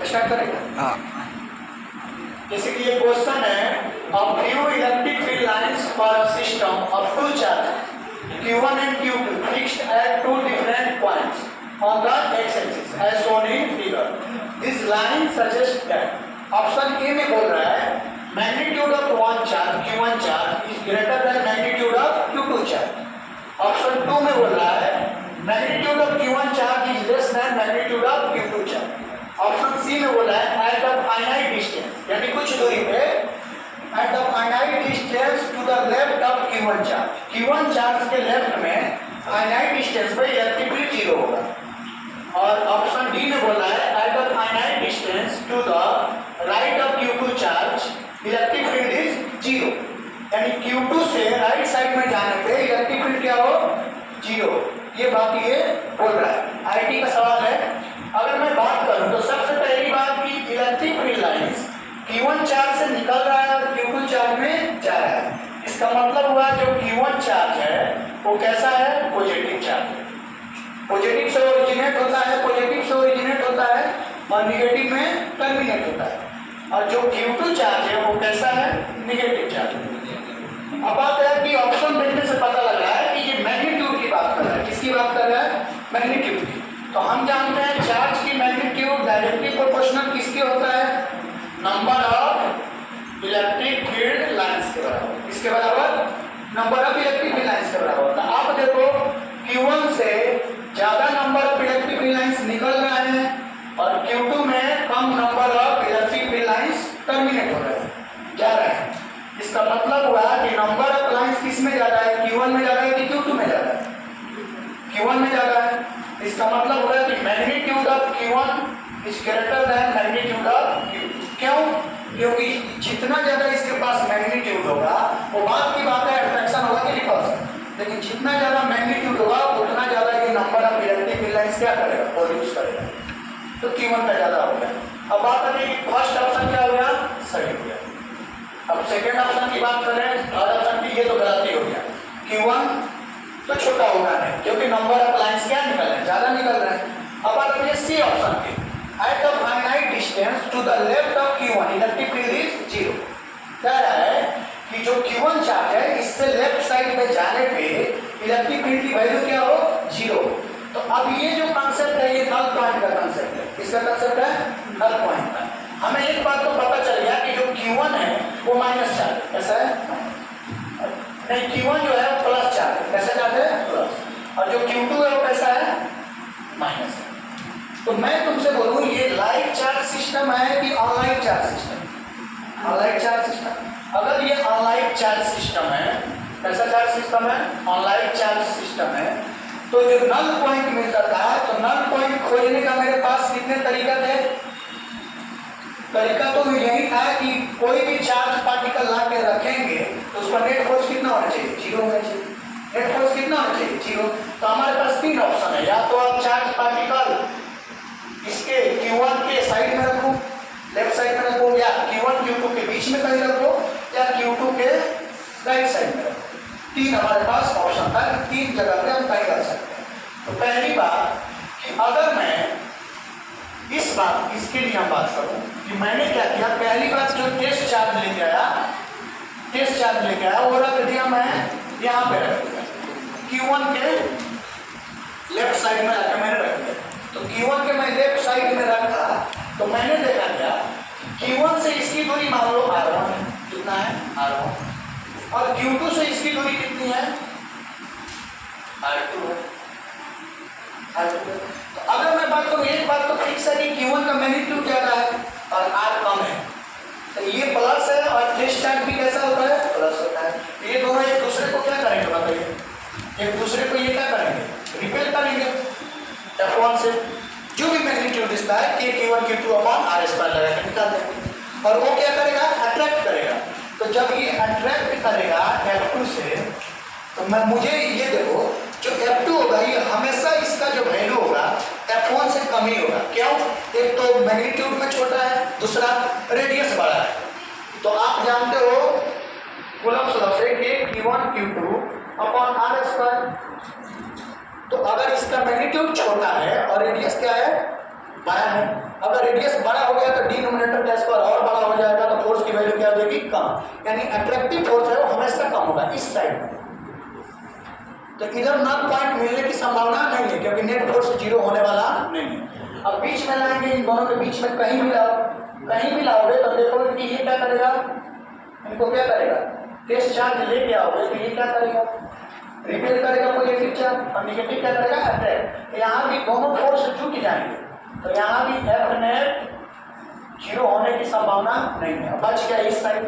Start करेंगे। हाँ। जैसे कि ये क्वेश्चन है, of new electric field lines for a system of two charge Q1 and Q2 fixed at two different points on the x-axis as shown in figure. This line suggests that option A में बोल रहा है magnitude of one charge Q1 charge is greater than magnitude of Q2 charge. Option 2 में बोल रहा है magnitude of Q1 charge is less than magnitude of Q2 charge. Option C में बोला है एट द फाइनाइट डिस्टेंस, यानी कुछ दूरी पे at the finite distance to the left of Q1 charge, Q1 charge के लेफ्ट में फाइनाइट डिस्टेंस पे इलेक्ट्रिक फील्ड जीरो होगा। और ऑप्शन डी में बोला है at the finite distance to the right of Q2 charge electric field is zero, यानी Q2 से राइट साइड में जाने पे इलेक्ट्रिक फील्ड क्या हो, जीरो। ये बात ये बोल रहा है। आईटी का सवाल है। अगर मैं बात करूं तो सबसे पहली बात की electric field lines Q1 charge से निकल रहा है और Q2 चार्ज में जा रहा है। इसका मतलब हुआ जो Q1 चार्ज है वो कैसा है, पॉजिटिव चार्ज है। पॉजिटिव से ओरिजिनेट होता है, पॉजिटिव से ओरिजिनेट होता है और निगेटिव में टर्मिनेट होता है। और जो Q2 चार्ज है वो कैसा है, निगेटिव चार्ज है। अब बात है कि ऑप्शन देखने से पता लग रहा है कि ये मैग्नीट्यूड की बात कर रहा है। किसकी बात कर रहा है, मैग्नीट्यूड की। तो हम जानते हैं चार्ज की मैग्नीट्यूड डायरेक्टली प्रोपोर्शनल किसके होता है, number of electric field lines के बराबर। किसके बराबर, number of electric field lines के बराबर होता है। आप देखो Q1 से ज्यादा number of electric field lines निकल रहे हैं और Q2 में कम number of electric field lines terminate हो रहे हैं, जा रहे हैं। इसका मतलब हुआ कि नंबर ऑफ लाइंस किस में ज्यादा है, Q1 में ज्यादा है कि Q2 में ज्यादा है, Q1 में ज्यादा है। इसका मतलब हुआ कि magnitude of Q1 is greater than magnitude of Q2। क्यों, क्योंकि जितना ज्यादा इसके पास मैग्नीट्यूड होगा वो बात की बात है अट्रैक्शन होगा कि रिपल्सन, लेकिन जितना ज्यादा मैग्नीट्यूड होगा उतना ज्यादा ये number of electric field lines क्या करेगा, प्रोड्यूस करेगा। तो Q1 का ज्यादा हो गया। अब बात है कि फर्स्ट ऑप्शन क्या हो गया, सही हो गया। अब सेकेंड ऑप्शन की बात करें, थर्ड ऑप्शन की, ये तो गलती हो गया। Q1 तो छोटा होगा नहीं क्योंकि नंबर ऑफ लाइंस क्या निकल रहे हैं, ज्यादा निकल रहे हैं। अब बात है सी ऑप्शन की, at the finite distance to the left of Q1 electric field is zero. कह रहा है कि जो Q1 चार्ज है इससे लेफ्ट साइड में जाने पे इलेक्ट्रिक फील्ड की वैल्यू क्या हो, जीरो। तो अब ये जो कंसेप्ट है ये नल पॉइंट का कंसेप्ट है। किसका कंसेप्ट है, नल पॉइंट का। हमें एक बात तो पता चल गया कि जो Q1 है वो माइनस चार्ज है, कैसा है, नहीं Q1 जो है वो प्लस चार्ज है, कैसा चार्ज है, प्लस। और जो Q2 है वो कैसा है, माइनस है। तो मैं तुमसे बोलूं ये लाइट चार्ज सिस्टम है कि online charge system, online charge system. अगर ये ऑनलाइन चार्ज सिस्टम है, कैसा चार्ज सिस्टम है, ऑनलाइन चार्ज सिस्टम है, तो जो नल पॉइंट मिलता था, तो नल पॉइंट खोजने का मेरे पास कितने तरीका थे। तरीका तो यही था कि कोई भी चार्ज पार्टिकल ला के रखेंगे तो उसका नेट फोर्स कितना होना चाहिए, जीरो होना चाहिए। नेट फोर्स कितना होना चाहिए, जीरो। तो हमारे पास तीन ऑप्शन है, या तो आप चार्ज पार्टिकल इसके Q1 के साइड में रखो, लेफ्ट साइड में रखो, या Q1 Q2 के बीच में कहीं रखो, या Q2 के राइट साइड में रखो। तीन हमारे पास ऑप्शन था, तीन जगह पे हम कहीं रख सकते हैं। तो पहली बात कि अगर मैं इस बात इसके लिए हम बात करूं कि मैंने क्या किया, पहली बात जो टेस्ट चार्ज लेके आया, टेस्ट चार्ज लेके आया वो रख दिया मैं यहाँ पे रख दिया, Q1 के लेफ्ट साइड में रखा मैंने रख दिया। तो Q1 के मैं लेफ्ट साइड में रखा तो मैंने देखा क्या, Q1 से इसकी दूरी मान लो R1 है, कितना है, R1, और Q2 से इसकी दूरी कितनी है, R2 है, R2। तो अगर मैं बात करूं, एक बात तो फिक्स है कि Q1 का मैग्नीट्यूड ज्यादा है और R कम है, तो ये प्लस है और टेस्ट चार्ज भी कैसा होता है, प्लस होता है। ये दोनों एक दूसरे को क्या करेंगे बताइए, एक दूसरे को ये क्या करेंगे, रिपेल करेंगे। F1 से जो भी मैग्नीट्यूड दिखता है Q1 Q2 upon R square लगा के निकाल देंगे और वो क्या करेगा, अट्रैक्ट करेगा। तो जब ये अट्रैक्ट करेगा F2 से, तो मैं मुझे ये देखो जो F2 होगा ये हमेशा इसका जो वैल्यू होगा F1 से कम ही होगा। क्यों, एक तो मैग्नीट्यूड में छोटा है, दूसरा रेडियस बड़ा है। तो आप जानते हो कूलम्ब लॉ से कि Q1 Q2 upon R square. तो अगर इसका मैग्नीट्यूड छोटा है और रेडियस क्या है बाया है। अगर रेडियस बड़ा हो गया तो डिनोमिनेटर का स्क्वायर और बड़ा हो जाएगा, तो फोर्स की वैल्यू क्या हो जाएगी, कम। यानी अट्रैक्टिव फोर्स है वो हमेशा कम होगा इस साइड में। तो इधर नल पॉइंट मिलने की संभावना नहीं है, क्योंकि नेट फोर्स जीरो होने वाला नहीं है। अब बीच में लाएंगे, इन दोनों के बीच में कहीं भी लाओ, कहीं भी लाओगे तो देखोगे कि ये क्या करेगा, इनको क्या करेगा, टेस्ट चार्ज लेके आओगे तो ये क्या करेगा, रिपेल करेगा पॉजिटिव चार्ज, और निगेटिव क्या करेगा, अट्रैक्ट। यहाँ भी दोनों फोर्स जुट जाएंगे, तो यहाँ भी एफ नेट जीरो होने की संभावना नहीं है। बच गया इस साइड।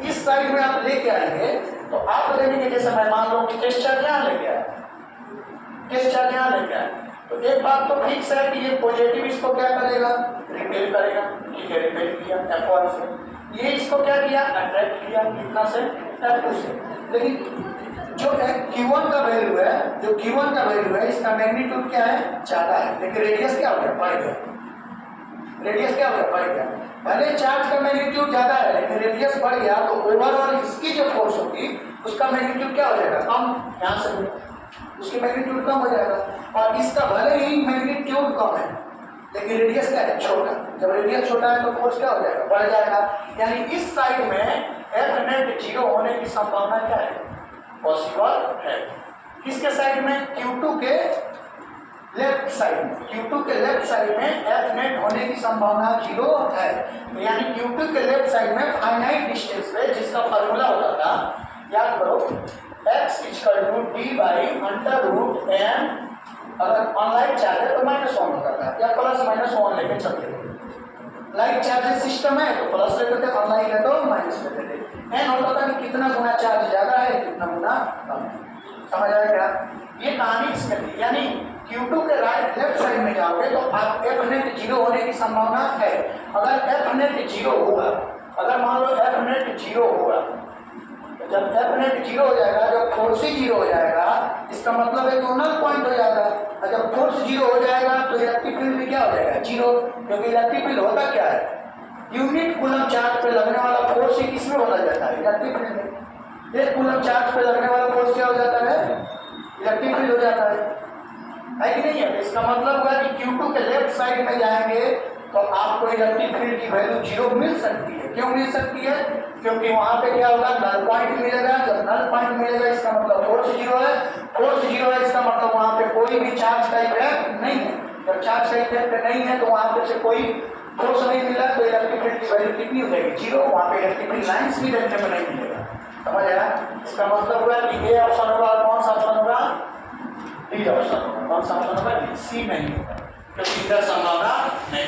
इस साइड में आप लेके आएंगे तो आप लेने के जैसे मैं मान लो कि टेस्ट चार्ज यहाँ लेके आया, टेस्ट चार्ज यहाँ लेके आया, तो एक बात तो फिक्स है कि ये पॉजिटिव इसको क्या करेगा, रिपेल करेगा। ठीक है, रिपेल किया F1 से, ये इसको क्या किया, अट्रैक्ट किया, कितना से, F2 से। लेकिन जो Q1 का वैल्यू है, जो Q1 का वैल्यू है, इसका मैग्नीट्यूड क्या है, ज्यादा है, लेकिन रेडियस क्या हो गया, बढ़ गया। रेडियस क्या हो गया, बढ़ गया। भले चार्ज का मैग्नीट्यूड ज्यादा है, लेकिन रेडियस बढ़ गया तो ओवरऑल इसकी जो फोर्स होगी उसका मैग्नीट्यूड क्या हो जाएगा, कम। यहाँ से उसकी मैग्नीट्यूड कम हो जाएगा, और इसका भले ही मैग्नीट्यूड कम है लेकिन रेडियस क्या है, छोटा। जब रेडियस छोटा है तो फोर्स क्या हो जाएगा, बढ़ जाएगा। यानी इस साइड में एफ नेट जीरो होने की संभावना क्या है, पॉसिबल है। किसके साइड में, Q2 के लेफ्ट साइड में, Q2 के लेफ्ट साइड में एफ नेट होने की संभावना जीरो है। यानी Q2 के लेफ्ट साइड में फाइनाइट डिस्टेंस पे, जिसका फार्मूला होता था, याद करो, x = d/√n, अगर ऑनलाइन चार्ज है तो -1 होता था, या +-1 लेके चलते थे। लाइट चार्जेस सिस्टम है तो प्लस लेते थे, ऑनलाइन है तो माइनस लेते थे। n होता था कि कितना गुना चार्ज ज्यादा है, कितना गुना कम है। समझ आया क्या, ये कहानी इसमें थी। यानी Q2 के राइट लेफ्ट साइड में जाओगे तो आप एफ नेट जीरो होने की संभावना है। अगर एफ नेट जीरो होगा, अगर मान लो एफ नेट जीरो होगा, तो जब एफ नेट जीरो हो जाएगा, जब फोर्स ही जीरो हो जाएगा, इसका मतलब है तो नल पॉइंट हो जाएगा। और जब फोर्स जीरो हो जाएगा तो इलेक्ट्रिक फील्ड भी क्या हो जाएगा, जीरो। क्योंकि इलेक्ट्रिक फील्ड होता क्या है, यूनिट कूलम चार्ज पे लगने वाला फोर्स ही किसमें बदल जाता है, इलेक्ट्रिक फील्ड में। एक कूलम चार्ज पे लगने वाला फोर्स क्या हो जाता है, इलेक्ट्रिक फील्ड हो जाता है कि नहीं है। इसका मतलब हुआ कि Q2 के लेफ्ट साइड में जाएंगे तो आपको इलेक्ट्रिक फील्ड की वैल्यू जीरो मिल सकती है। क्यों मिल सकती है, क्योंकि वहां पे क्या होगा, नल पॉइंट मिलेगा। जब नल पॉइंट मिलेगा इसका मतलब फोर्स जीरो है, फोर्स जीरो है इसका मतलब वहां पे कोई भी चार्ज का इफेक्ट नहीं है। जब चार्ज का इफेक्ट नहीं है तो वहां पे से कोई फोर्स नहीं मिला, तो इलेक्ट्रिक फील्ड की वैल्यू कितनी हो जाएगी, जीरो। वहां पे इलेक्ट्रिक फील्ड लाइन्स भी देखने में नहीं मिलेगा। समझ आया, इसका मतलब हुआ कि ये ऑप्शन होगा, कौन सा ऑप्शन होगा, डी ऑप्शन होगा। कौन सा ऑप्शन होगा, सी नहीं होगा, क्योंकि इधर संभावना नहीं।